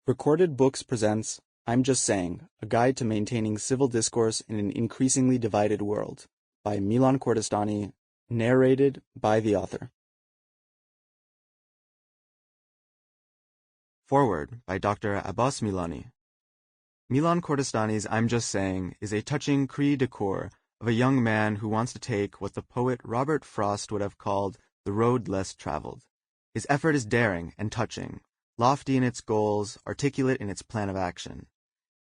Recorded Books presents I'm Just Saying, A Guide to Maintaining Civil Discourse in an Increasingly Divided World by Milan Kordestani, narrated by the author. Foreword by Dr. Abbas Milani. Milan Kordestani's I'm Just Saying is a touching cri de coeur of a young man who wants to take what the poet Robert Frost would have called the road less traveled. His effort is daring and touching, lofty in its goals, articulate in its plan of action.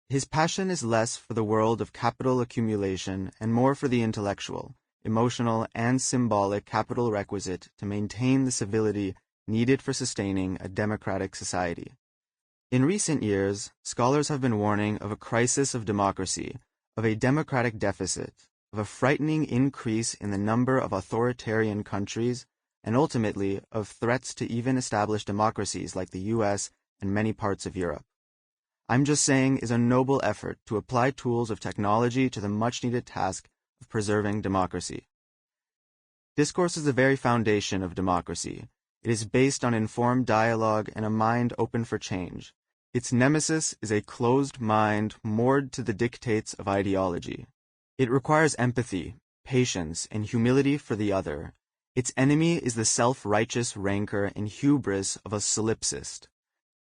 His passion is less for the world of capital accumulation and more for the intellectual, emotional, and symbolic capital requisite to maintain the civility needed for sustaining a democratic society. In recent years, scholars have been warning of a crisis of democracy, of a democratic deficit, of a frightening increase in the number of authoritarian countries, and ultimately of threats to even established democracies like the US and many parts of Europe. I'm Just Saying is a noble effort to apply tools of technology to the much-needed task of preserving democracy. Discourse is the very foundation of democracy. It is based on informed dialogue and a mind open for change. Its nemesis is a closed mind moored to the dictates of ideology. It requires empathy, patience, and humility for the other. Its enemy is the self-righteous rancor and hubris of a solipsist.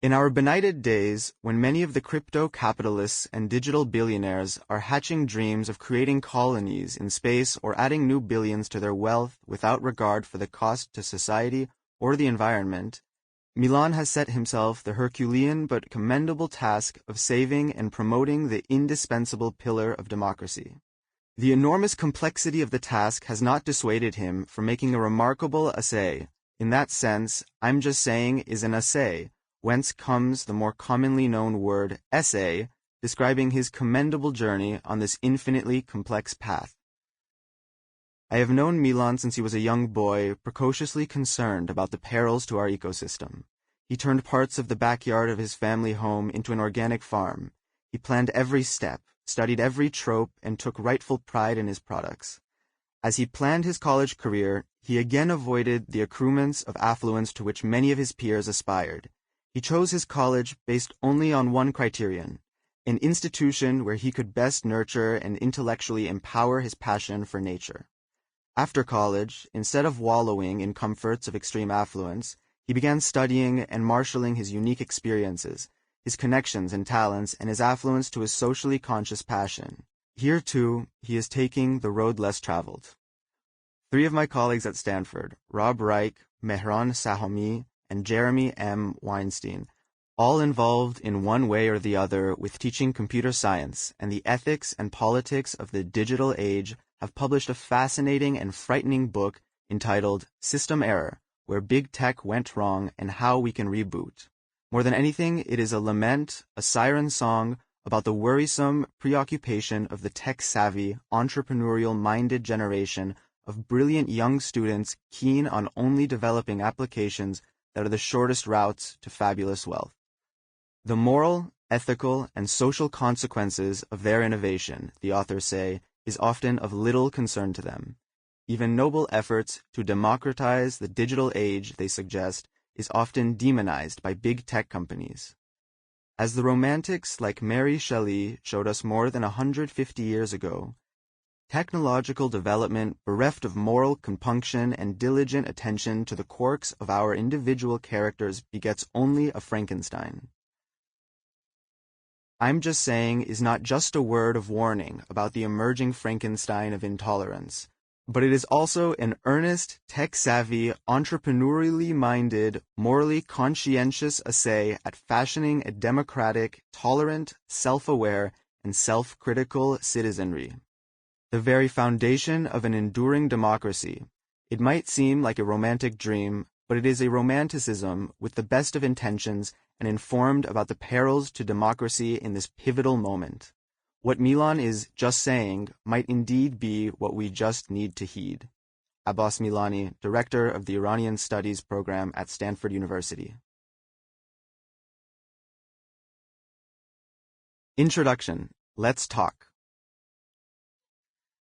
In our benighted days, when many of the crypto-capitalists and digital billionaires are hatching dreams of creating colonies in space or adding new billions to their wealth without regard for the cost to society or the environment, Milan has set himself the Herculean but commendable task of saving and promoting the indispensable pillar of democracy. The enormous complexity of the task has not dissuaded him from making a remarkable essay. In that sense, I'm Just Saying is an essay, whence comes the more commonly known word essay, describing his commendable journey on this infinitely complex path. I have known Milan since he was a young boy, precociously concerned about the perils to our ecosystem. He turned parts of the backyard of his family home into an organic farm. He planned every step, studied every trope, and took rightful pride in his products. As he planned his college career, he again avoided the accoutrements of affluence to which many of his peers aspired. He chose his college based only on one criterion, an institution where he could best nurture and intellectually empower his passion for nature. After college, instead of wallowing in comforts of extreme affluence, he began studying and marshalling his unique experiences, his connections and talents, and his affluence to his socially conscious passion. Here, too, he is taking the road less traveled. 3 of my colleagues at Stanford, Rob Reich, Mehran Sahomi, and Jeremy M. Weinstein, all involved in one way or the other with teaching computer science and the ethics and politics of the digital age, have published a fascinating and frightening book entitled System Error, Where Big Tech Went Wrong and How We Can Reboot. More than anything, it is a lament, a siren song about the worrisome preoccupation of the tech-savvy, entrepreneurial-minded generation of brilliant young students keen on only developing applications that are the shortest routes to fabulous wealth. The moral, ethical, and social consequences of their innovation, the authors say, is often of little concern to them. Even noble efforts to democratize the digital age, they suggest, is often demonized by big tech companies. As the romantics like Mary Shelley showed us more than 150 years ago, technological development bereft of moral compunction and diligent attention to the quirks of our individual characters begets only a Frankenstein. I'm Just Saying is not just a word of warning about the emerging Frankenstein of intolerance, but it is also an earnest, tech-savvy, entrepreneurially minded, morally conscientious essay at fashioning a democratic, tolerant, self-aware, and self-critical citizenry. The very foundation of an enduring democracy. It might seem like a romantic dream, but it is a romanticism with the best of intentions and informed about the perils to democracy in this pivotal moment. What Milan is just saying might indeed be what we just need to heed. Abbas Milani, Director of the Iranian Studies Program at Stanford University. Introduction. Let's talk.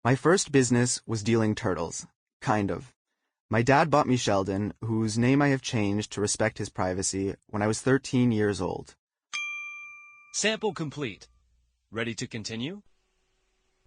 My first business was dealing turtles. Kind of. My dad bought me Sheldon, whose name I have changed to respect his privacy, when I was 13 years old. Sample complete. Ready to continue?